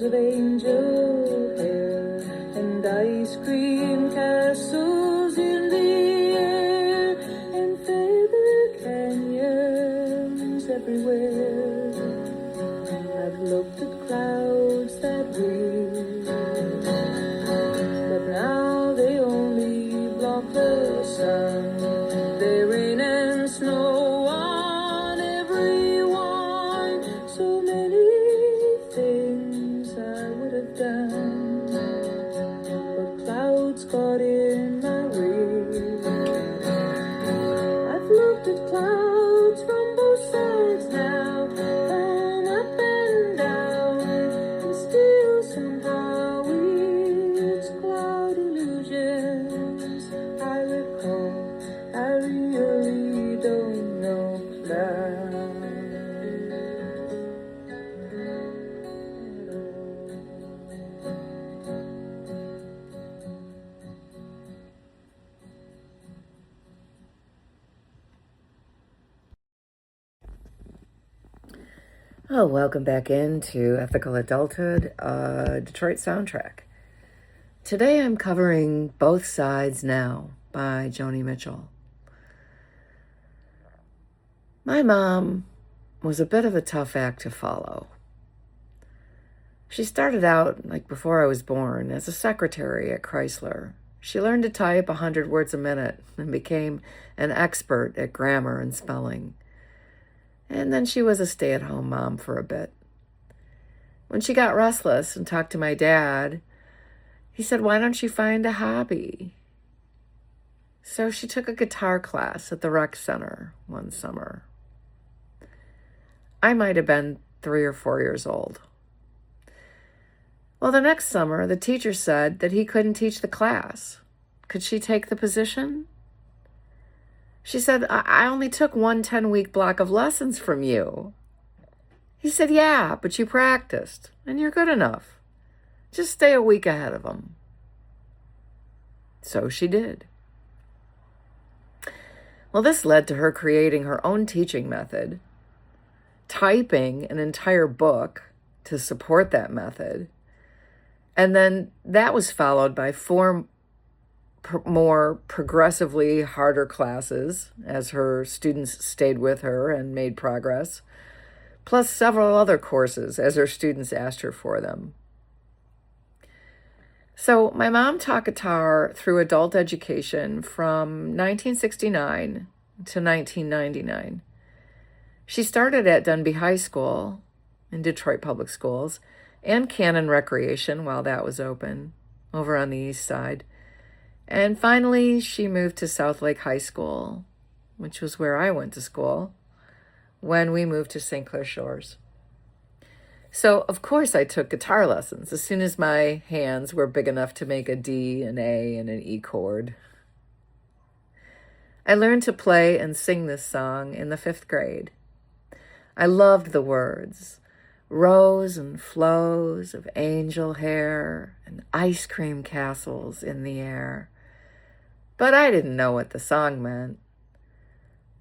Clouds of angel hair and ice cream castles in the air and feather canyons everywhere. I've looked at clouds that breathe, but now they only block the sun. They rain and snow on everyone. So many things I would have done, but clouds got in my way. I've looked at clouds from both sides now, and up and down, and still somehow it's cloud illusions I recall. I really don't know clouds at all. Oh, welcome back into Ethical Adulthood, Detroit soundtrack. Today I'm covering Both Sides Now by Joni Mitchell. My mom was a bit of a tough act to follow. She started out, like before I was born, as a secretary at Chrysler. She learned to type 100 words a minute and became an expert at grammar and spelling. And then she was a stay-at-home mom for a bit. When she got restless and talked to my dad, he said, "Why don't you find a hobby?" So she took a guitar class at the rec center one summer. I might have been 3 or 4 years old. Well, the next summer, the teacher said that he couldn't teach the class. Could she take the position? She said, I only took one 10-week block of lessons from you. He said, yeah, but you practiced, and you're good enough. Just stay a week ahead of them. So she did. Well, this led to her creating her own teaching method, typing an entire book to support that method, and then that was followed by 4 more progressively harder classes as her students stayed with her and made progress, plus several other courses as her students asked her for them. So my mom taught guitar through adult education from 1969 to 1999. She started at Dunby High School in Detroit Public Schools and Cannon Recreation while that was open over on the east side. And finally, she moved to South Lake High School, which was where I went to school, when we moved to St. Clair Shores. So, of course, I took guitar lessons as soon as my hands were big enough to make a D, an A, and an E chord. I learned to play and sing this song in the 5th grade. I loved the words, rows and flows of angel hair and ice cream castles in the air. But I didn't know what the song meant.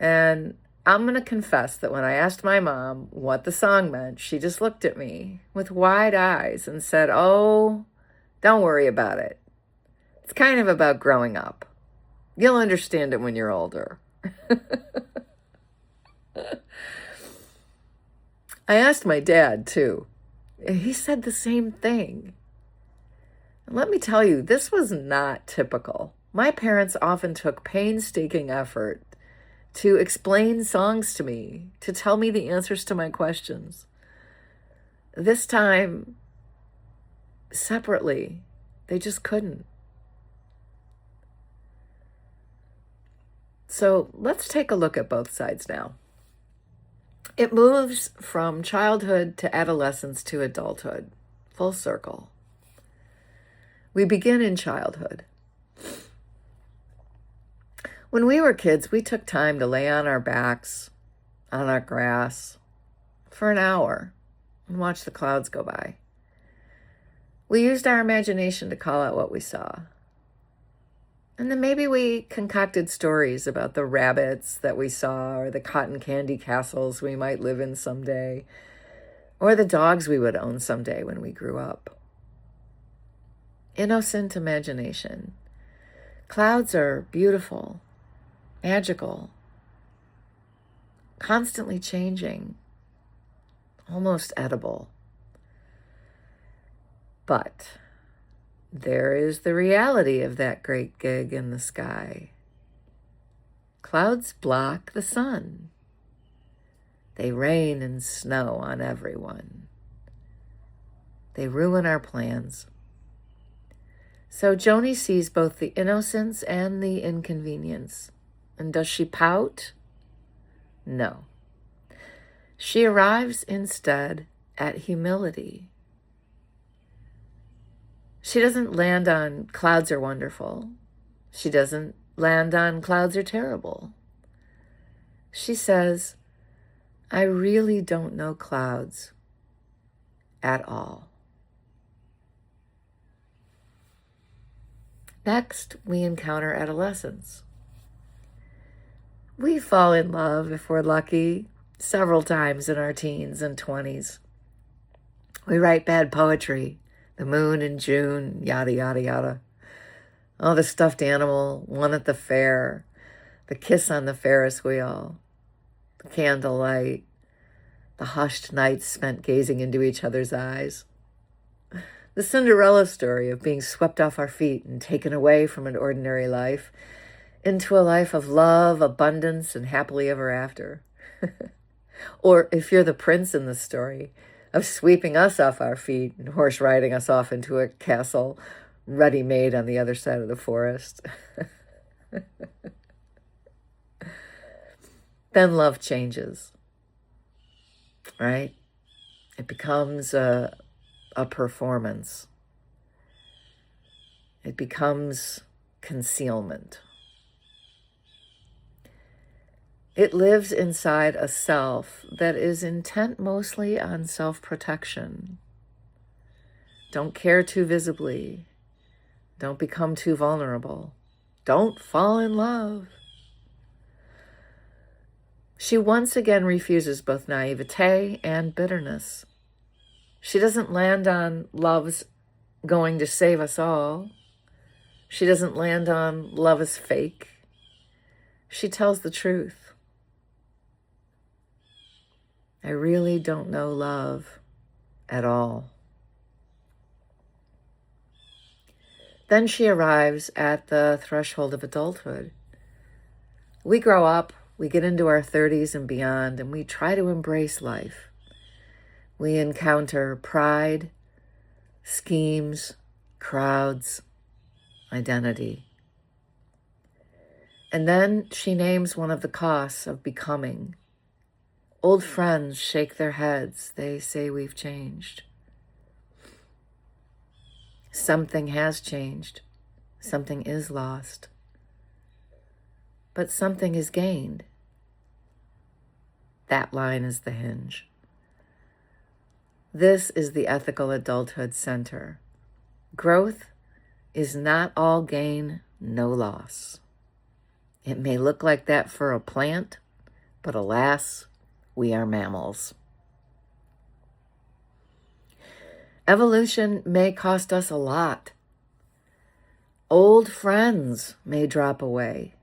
And I'm going to confess that when I asked my mom what the song meant, she just looked at me with wide eyes and said, "Oh, don't worry about it. It's kind of about growing up. You'll understand it when you're older." I asked my dad, too. He said the same thing. And let me tell you, this was not typical. My parents often took painstaking effort to explain songs to me, to tell me the answers to my questions. This time, separately, they just couldn't. So let's take a look at both sides now. It moves from childhood to adolescence to adulthood, full circle. We begin in childhood. When we were kids, we took time to lay on our backs, on our grass, for an hour and watch the clouds go by. We used our imagination to call out what we saw. And then maybe we concocted stories about the rabbits that we saw or the cotton candy castles we might live in someday. or the dogs we would own someday when we grew up. Innocent imagination. Clouds are beautiful, magical, constantly changing, almost edible. But there is the reality of that great gig in the sky. Clouds block the sun. They rain and snow on everyone. They ruin our plans. So Joni sees both the innocence and the inconvenience. And does she pout? No. She arrives instead at humility. She doesn't land on clouds are wonderful. She doesn't land on clouds are terrible. She says, I really don't know clouds at all. Next, we encounter adolescence. We fall in love, if we're lucky, several times in our teens and 20s. We write bad poetry, the moon in June, yada, yada, yada. Oh, the stuffed animal, one at the fair, the kiss on the Ferris wheel, the candlelight, the hushed nights spent gazing into each other's eyes. The Cinderella story of being swept off our feet and taken away from an ordinary life into a life of love, abundance, and happily ever after. Or if you're the prince in the story, of sweeping us off our feet and horse riding us off into a castle ready-made on the other side of the forest. Then love changes, right? It becomes a performance. It becomes concealment. It lives inside a self that is intent mostly on self-protection. Don't care too visibly. Don't become too vulnerable. Don't fall in love. She once again refuses both naivete and bitterness. She doesn't land on love's going to save us all. She doesn't land on love is fake. She tells the truth. I really don't know love at all. Then she arrives at the threshold of adulthood. We grow up, we get into our 30s and beyond, and we try to embrace life. We encounter pride, schemes, crowds, identity. And then she names one of the costs of becoming. Old friends shake their heads. They say we've changed. Something has changed. Something is lost. But something is gained. That line is the hinge. This is the Ethical Adulthood Center. Growth is not all gain, no loss. It may look like that for a plant, but alas, we are mammals. Evolution may cost us a lot. Old friends may drop away.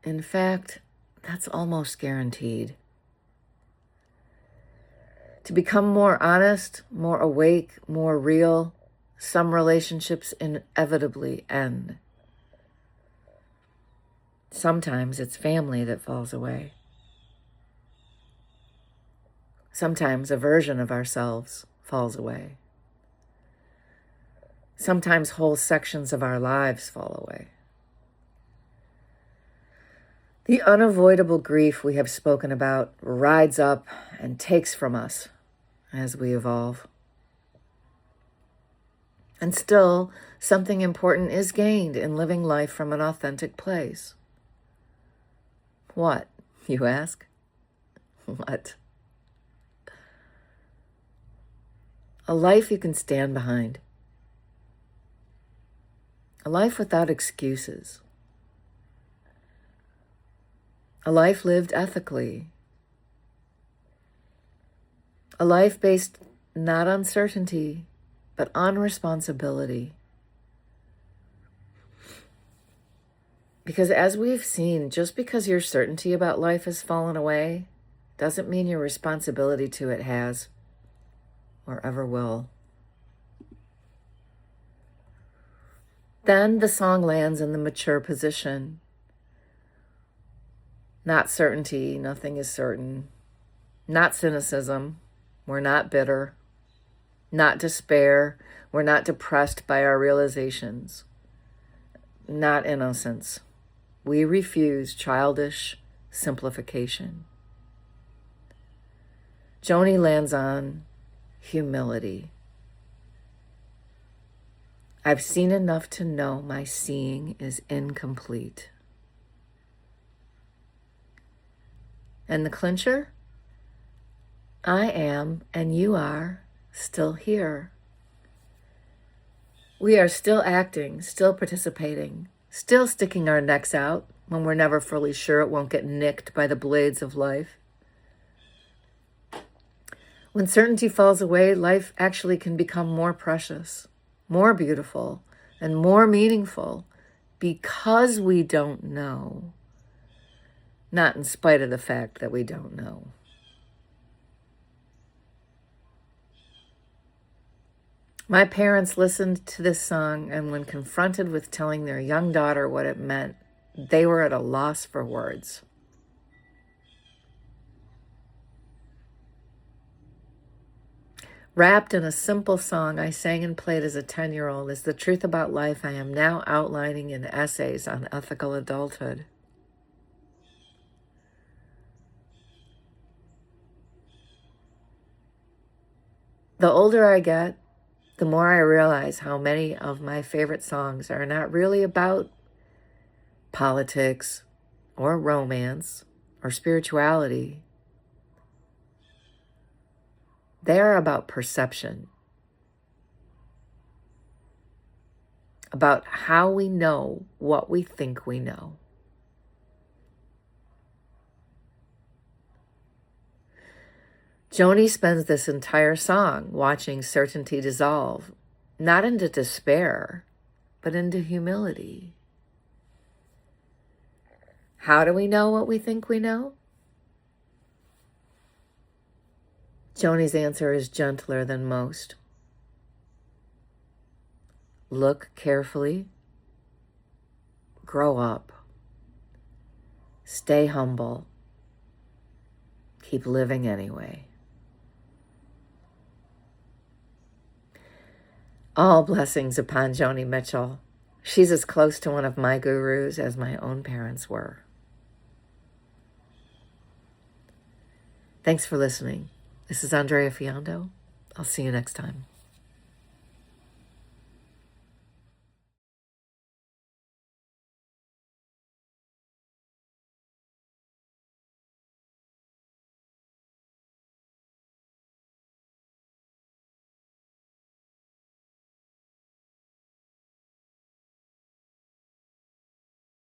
In fact, that's almost guaranteed. To become more honest, more awake, more real, some relationships inevitably end. Sometimes it's family that falls away. Sometimes a version of ourselves falls away. Sometimes whole sections of our lives fall away. The unavoidable grief we have spoken about rides up and takes from us as we evolve. And still, something important is gained in living life from an authentic place. What, you ask? What? A life you can stand behind. A life without excuses. A life lived ethically. A life based not on certainty, but on responsibility. Because as we've seen, just because your certainty about life has fallen away doesn't mean your responsibility to it has or ever will. Then the song lands in the mature position. Not certainty, nothing is certain. Not cynicism, we're not bitter. Not despair, we're not depressed by our realizations. Not innocence. We refuse childish simplification. Joni lands on humility. I've seen enough to know my seeing is incomplete. And the clincher? I am, and you are, still here. We are still acting, still participating, still sticking our necks out when we're never fully sure it won't get nicked by the blades of life. When certainty falls away, life actually can become more precious, more beautiful, and more meaningful because we don't know, not in spite of the fact that we don't know. My parents listened to this song, and when confronted with telling their young daughter what it meant, they were at a loss for words. Wrapped in a simple song I sang and played as a 10-year-old is the truth about life I am now outlining in essays on ethical adulthood. The older I get, the more I realize how many of my favorite songs are not really about politics or romance or spirituality. They are about perception, about how we know what we think we know. Joni spends this entire song watching certainty dissolve, not into despair, but into humility. How do we know what we think we know? Joni's answer is gentler than most. Look carefully. Grow up. Stay humble. Keep living anyway. All blessings upon Joni Mitchell. She's as close to one of my gurus as my own parents were. Thanks for listening. This is Andrea Fiondo. I'll see you next time.